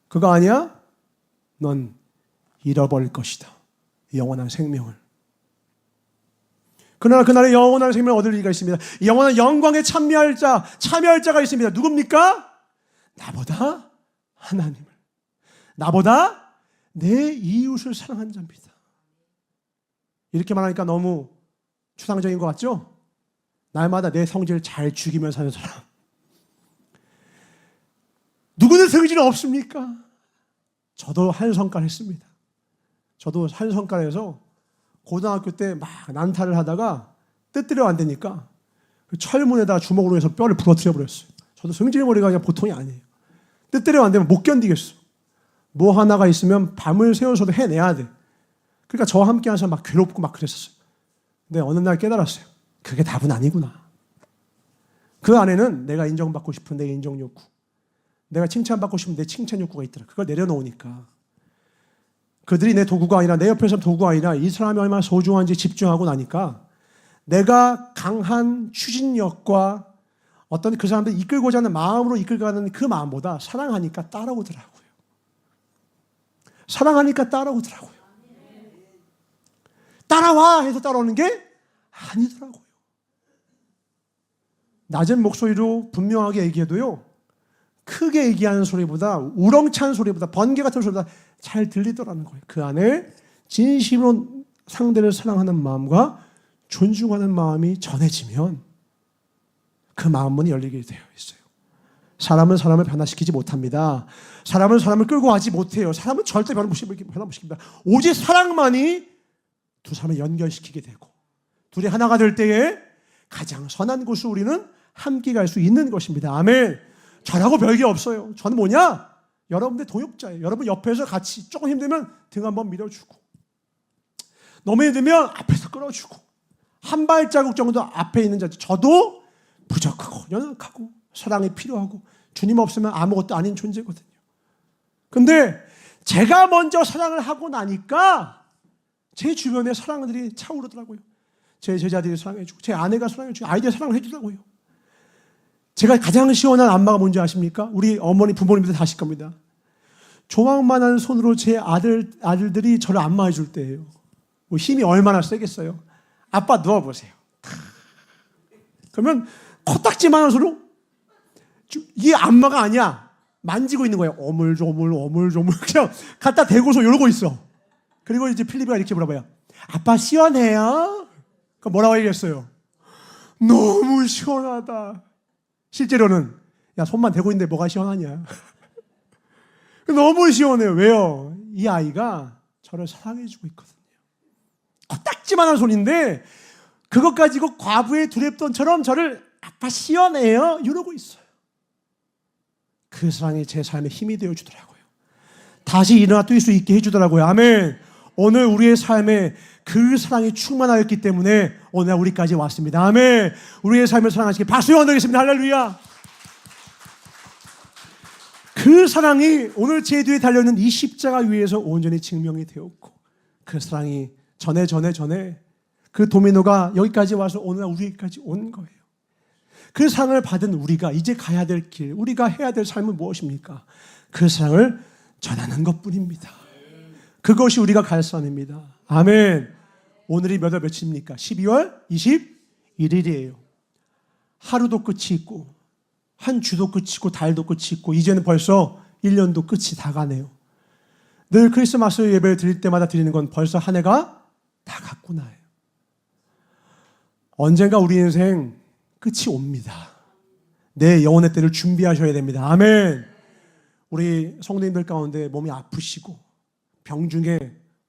[SPEAKER 1] 그거 아니야? 넌 잃어버릴 것이다. 영원한 생명을. 그러나 그날의 영원한 생명을 얻을 리가 있습니다. 영원한 영광에 참여할 자가 있습니다. 누굽니까? 나보다 하나님을, 나보다 내 이웃을 사랑한 자입니다. 이렇게 말하니까 너무 추상적인 것 같죠? 날마다 내 성질을 잘 죽이며 사는 사람. 누구는 성질은 없습니까? 저도 한성깔 했습니다. 저도 한성깔에서 고등학교 때 막 난타를 하다가 뜨뜨려 안 되니까 그 철문에다 주먹으로 해서 뼈를 부러뜨려 버렸어요. 저도 성질머리가 그냥 보통이 아니에요. 뜨뜨려 안 되면 못 견디겠어. 뭐 하나가 있으면 밤을 새워서도 해내야 돼. 그러니까 저와 함께 하면서 막 괴롭고 막 그랬었어요. 근데 어느 날 깨달았어요. 그게 답은 아니구나. 그 안에는 내가 인정받고 싶은 내 인정 욕구, 내가 칭찬받고 싶은 내 칭찬 욕구가 있더라. 그걸 내려놓으니까 그들이 내 도구가 아니라, 내 옆에서 도구가 아니라 이 사람이 얼마나 소중한지 집중하고 나니까 내가 강한 추진력과 어떤 그 사람들 이끌고자 하는 마음으로 이끌어가는 그 마음보다 사랑하니까 따라오더라고요. 사랑하니까 따라오더라고요. 따라와 해서 따라오는 게 아니더라고요. 낮은 목소리로 분명하게 얘기해도요, 크게 얘기하는 소리보다, 우렁찬 소리보다, 번개 같은 소리보다 잘 들리더라는 거예요. 그 안에 진심으로 상대를 사랑하는 마음과 존중하는 마음이 전해지면 그 마음문이 열리게 되어 있어요. 사람은 사람을 변화시키지 못합니다. 사람은 사람을 끌고 가지 못해요. 사람은 절대 변화시킵니다. 오직 사랑만이 두 사람을 연결시키게 되고, 둘이 하나가 될 때에 가장 선한 곳을 우리는 함께 갈 수 있는 것입니다. 아멘. 저라고 별게 없어요. 저는 뭐냐? 여러분들 동역자예요. 여러분 옆에서 같이 조금 힘들면 등 한번 밀어주고, 너무 힘들면 앞에서 끌어주고, 한 발자국 정도 앞에 있는 자, 저도 부족하고 연약하고 사랑이 필요하고 주님 없으면 아무것도 아닌 존재거든요. 근데 제가 먼저 사랑을 하고 나니까 제 주변에 사랑들이 차오르더라고요. 제 제자들이 사랑해주고, 제 아내가 사랑해주고, 아이들이 사랑을 해주더라고요. 제가 가장 시원한 안마가 뭔지 아십니까? 우리 어머니, 부모님들 다 아실 겁니다. 조망만한 손으로 제 아들들이 저를 안마해 줄 때예요. 뭐 힘이 얼마나 세겠어요. 아빠 누워보세요. 그러면 코딱지만한 손으로, 이게 안마가 아니야, 만지고 있는 거예요. 어물조물 어물조물 그냥 갖다 대고서 이러고 있어. 그리고 이제 필리프가 이렇게 물어봐요. 아빠 시원해요? 그럼 뭐라고 얘기했어요? 너무 시원하다. 실제로는 야, 손만 대고 있는데 뭐가 시원하냐. 너무 시원해요. 왜요? 이 아이가 저를 사랑해주고 있거든요. 코딱지만한 손인데 그것 가지고 과부의 두렵돈처럼 저를 아빠 시원해요? 이러고 있어요. 그 사랑이 제 삶에 힘이 되어주더라고요. 다시 일어나 뛸 수 있게 해주더라고요. 아멘. 오늘 우리의 삶에 그 사랑이 충만하였기 때문에 오늘 우리까지 왔습니다. 아멘. 우리의 삶을 사랑하시길 박수 원드리겠습니다. 할렐루야. 그 사랑이 오늘 제 뒤에 달려있는 이 십자가 위에서 온전히 증명이 되었고, 그 사랑이 전에 그 도미노가 여기까지 와서 오늘 우리까지 온 거예요. 그 사랑을 받은 우리가 이제 가야 될 길, 우리가 해야 될 삶은 무엇입니까? 그 사랑을 전하는 것뿐입니다. 그것이 우리가 갈 산입니다. 아멘. 오늘이 몇 월 며칠입니까? 12월 21일이에요. 하루도 끝이 있고 한 주도 끝이 있고 달도 끝이 있고 이제는 벌써 1년도 끝이 다 가네요. 늘 크리스마스 예배를 드릴 때마다 드리는 건 벌써 한 해가 다 갔구나예요. 언젠가 우리 인생 끝이 옵니다. 내 영혼의 때를 준비하셔야 됩니다. 아멘. 우리 성도님들 가운데 몸이 아프시고 병중에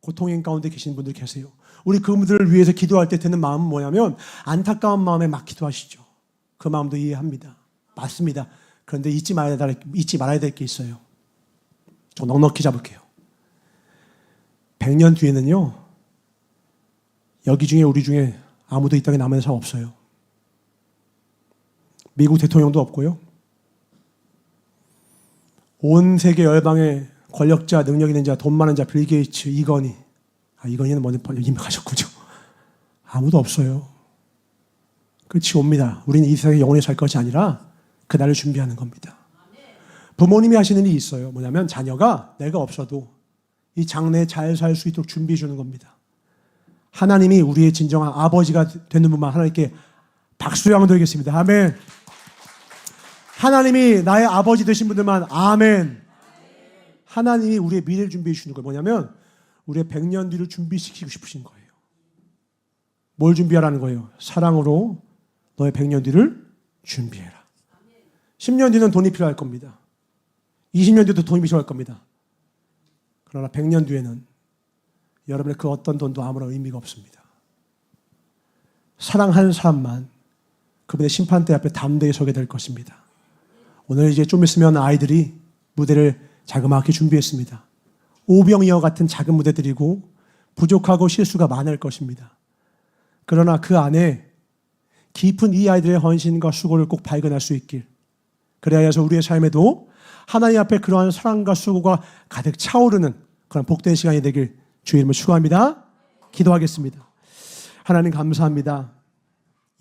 [SPEAKER 1] 고통인 가운데 계신 분들 계세요. 우리 그분들을 위해서 기도할 때 드는 마음은 뭐냐면 안타까운 마음에 막 기도하시죠. 그 마음도 이해합니다. 맞습니다. 그런데 잊지 말아야 될 게 있어요. 저 넉넉히 잡을게요. 100년 뒤에는요, 여기 중에 우리 중에 아무도 이 땅에 남은 사람 없어요. 미국 대통령도 없고요. 온 세계 열방의 권력자, 능력 있는 자, 돈 많은 자, 빌 게이츠, 이건희. 이건희는 먼저 이미 가셨군요. 아무도 없어요. 끝이 옵니다. 우리는 이 세상에 영원히 살 것이 아니라 그날을 준비하는 겁니다. 부모님이 하시는 일이 있어요. 뭐냐면 자녀가 내가 없어도 이 장래에 잘 살 수 있도록 준비해 주는 겁니다. 하나님이 우리의 진정한 아버지가 되는 분만 하나님께 박수양 드리겠습니다. 아멘. 하나님이 나의 아버지 되신 분들만 아멘. 하나님이 우리의 미래를 준비해 주시는 거예요. 뭐냐면 우리의 100년 뒤를 준비시키고 싶으신 거예요. 뭘 준비하라는 거예요? 사랑으로 너의 100년 뒤를 준비해라. 10년 뒤는 돈이 필요할 겁니다. 20년 뒤도 돈이 필요할 겁니다. 그러나 100년 뒤에는 여러분의 그 어떤 돈도 아무런 의미가 없습니다. 사랑하는 사람만 그분의 심판대 앞에 담대히 서게 될 것입니다. 오늘 이제 좀 있으면 아이들이 무대를 자그마하게 준비했습니다. 오병이어 같은 작은 무대들이고 부족하고 실수가 많을 것입니다. 그러나 그 안에 깊은 이 아이들의 헌신과 수고를 꼭 발견할 수 있길, 그래야 해서 우리의 삶에도 하나님 앞에 그러한 사랑과 수고가 가득 차오르는 그런 복된 시간이 되길 주의 이름으로 축원합니다. 기도하겠습니다. 하나님 감사합니다.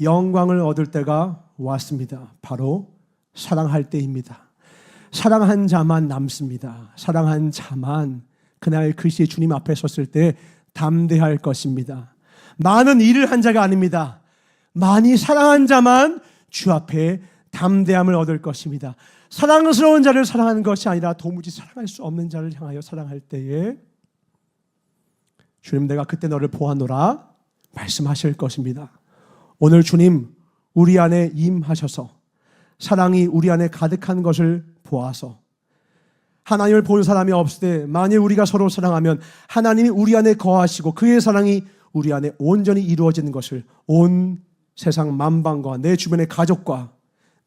[SPEAKER 1] 영광을 얻을 때가 왔습니다. 바로 사랑할 때입니다. 사랑한 자만 남습니다. 사랑한 자만 그날 그 시에 주님 앞에 섰을 때 담대할 것입니다. 많은 일을 한 자가 아닙니다. 많이 사랑한 자만 주 앞에 담대함을 얻을 것입니다. 사랑스러운 자를 사랑하는 것이 아니라 도무지 사랑할 수 없는 자를 향하여 사랑할 때에 주님 내가 그때 너를 보았노라 말씀하실 것입니다. 오늘 주님 우리 안에 임하셔서 사랑이 우리 안에 가득한 것을 보아서 하나님을 본 사람이 없을 때 만일 우리가 서로 사랑하면 하나님이 우리 안에 거하시고 그의 사랑이 우리 안에 온전히 이루어지는 것을 온 세상 만방과 내 주변의 가족과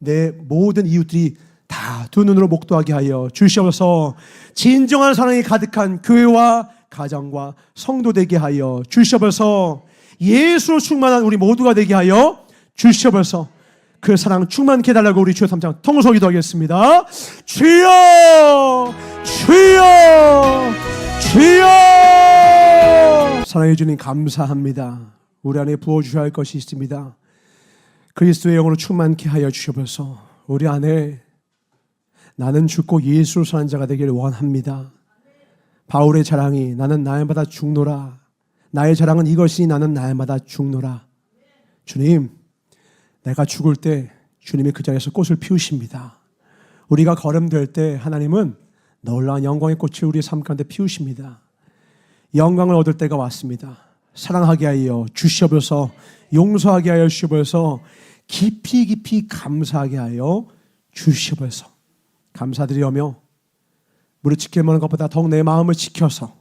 [SPEAKER 1] 내 모든 이웃들이 다 두 눈으로 목도하게 하여 주시옵소서. 진정한 사랑이 가득한 교회와 가정과 성도 되게 하여 주시옵소서. 예수로 충만한 우리 모두가 되게 하여 주시옵소서. 그 사랑 충만케 해달라고 우리 주여 3장 통성 기도하겠습니다. 주여 주여 주여. 사랑해 주님 감사합니다. 우리 안에 부어주셔야 할 것이 있습니다. 그리스도의 영으로 충만케 하여 주시옵소서. 우리 안에 나는 죽고 예수로 사는 자가 되기를 원합니다. 바울의 자랑이 나는 날마다 죽노라. 나의 자랑은 이것이 나는 날마다 죽노라. 주님, 내가 죽을 때 주님이 그 자리에서 꽃을 피우십니다. 우리가 거름될 때 하나님은 놀라운 영광의 꽃을 우리의 삶 가운데 피우십니다. 영광을 얻을 때가 왔습니다. 사랑하게 하여 주시옵소서. 용서하게 하여 주시옵소서. 깊이 깊이 감사하게 하여 주시옵소서. 감사드리오며 우리 지켜보는 것보다 더욱 내 마음을 지켜서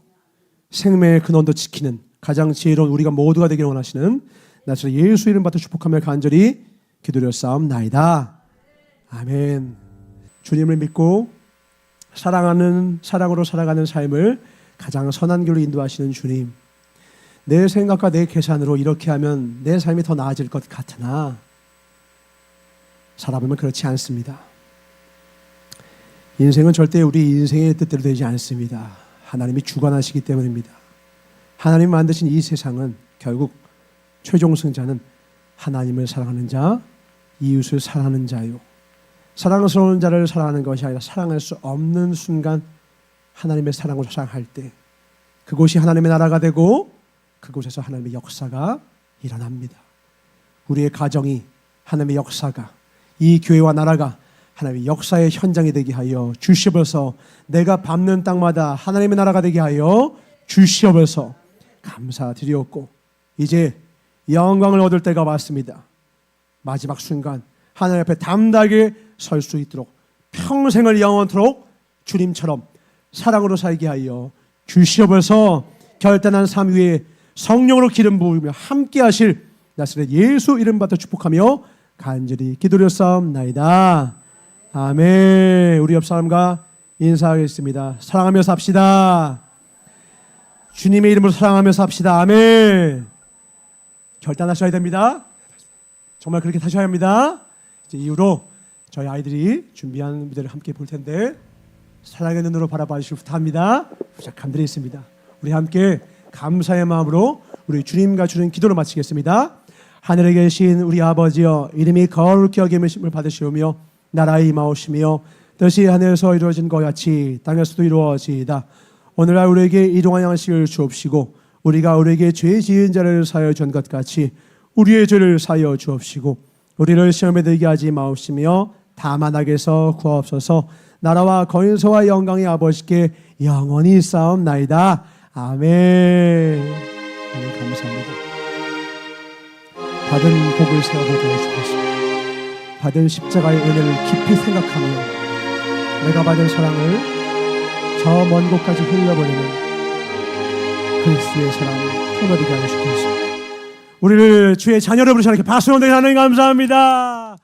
[SPEAKER 1] 생명의 근원도 지키는 가장 지혜로운 우리가 모두가 되기를 원하시는 나사렛 예수 이름 받아 축복하며 간절히 기도드렸사옵나이다. 아멘. 주님을 믿고 사랑으로 살아가는 삶을 가장 선한 길로 인도하시는 주님, 내 생각과 내 계산으로 이렇게 하면 내 삶이 더 나아질 것 같으나 살아보면 그렇지 않습니다. 인생은 절대 우리 인생의 뜻대로 되지 않습니다. 하나님이 주관하시기 때문입니다. 하나님 만드신 이 세상은 결국 최종 승자는 하나님을 사랑하는 자, 이웃을 사랑하는 자요. 사랑스러운 자를 사랑하는 것이 아니라 사랑할 수 없는 순간 하나님의 사랑으로 사랑할 때 그곳이 하나님의 나라가 되고 그곳에서 하나님의 역사가 일어납니다. 우리의 가정이 하나님의 역사가, 이 교회와 나라가 하나님의 역사의 현장이 되게 하여 주시옵소서. 내가 밟는 땅마다 하나님의 나라가 되게 하여 주시옵소서. 감사드리옵고 이제 영광을 얻을 때가 왔습니다. 마지막 순간 하나님 앞에 담대하게 설 수 있도록 평생을 영원토록 주님처럼 사랑으로 살게 하여 주시옵소서. 결단한 삶 위에 성령으로 기름 부으며 함께 하실 나사렛 예수 이름 받아 축복하며 간절히 기도드렸사옵나이다. 아멘. 우리 옆 사람과 인사하겠습니다. 사랑하며 삽시다. 주님의 이름으로 사랑하며 삽시다. 아멘. 결단하셔야 됩니다. 정말 그렇게 하셔야 합니다. 이제 이후로 저희 아이들이 준비한 무대를 함께 볼 텐데 사랑의 눈으로 바라봐 주시길 부탁합니다. 부탁드리겠습니다. 우리 함께 감사의 마음으로 우리 주님과 주는 기도를 마치겠습니다. 하늘에 계신 우리 아버지여, 이름이 거룩히 여김을 받으시오며 나라의 임하오시며 뜻이 하늘에서 이루어진 것 같이 땅에서도 이루어지이다. 오늘날 우리에게 일용할 양식을 주옵시고 우리가 우리에게 죄 지은 자를 사하여 준 것 같이 우리의 죄를 사하여 주옵시고 우리를 시험에 들게 하지 마옵시며 다만 악에서 구하옵소서. 나라와 권세와 영광의 아버지께 영원히 싸움나이다. 아멘. 하나님 감사합니다. 받은 복을 세워보게 해주소서. 받은 십자가의 은혜를 깊이 생각하며 내가 받은 사랑을 저 먼 곳까지 흘려보내는 그리스도의 사랑 품어지게 하여 주옵소서. 우리를 주의 자녀로 부르시는 하나님께 박수 한번 하나님 감사합니다.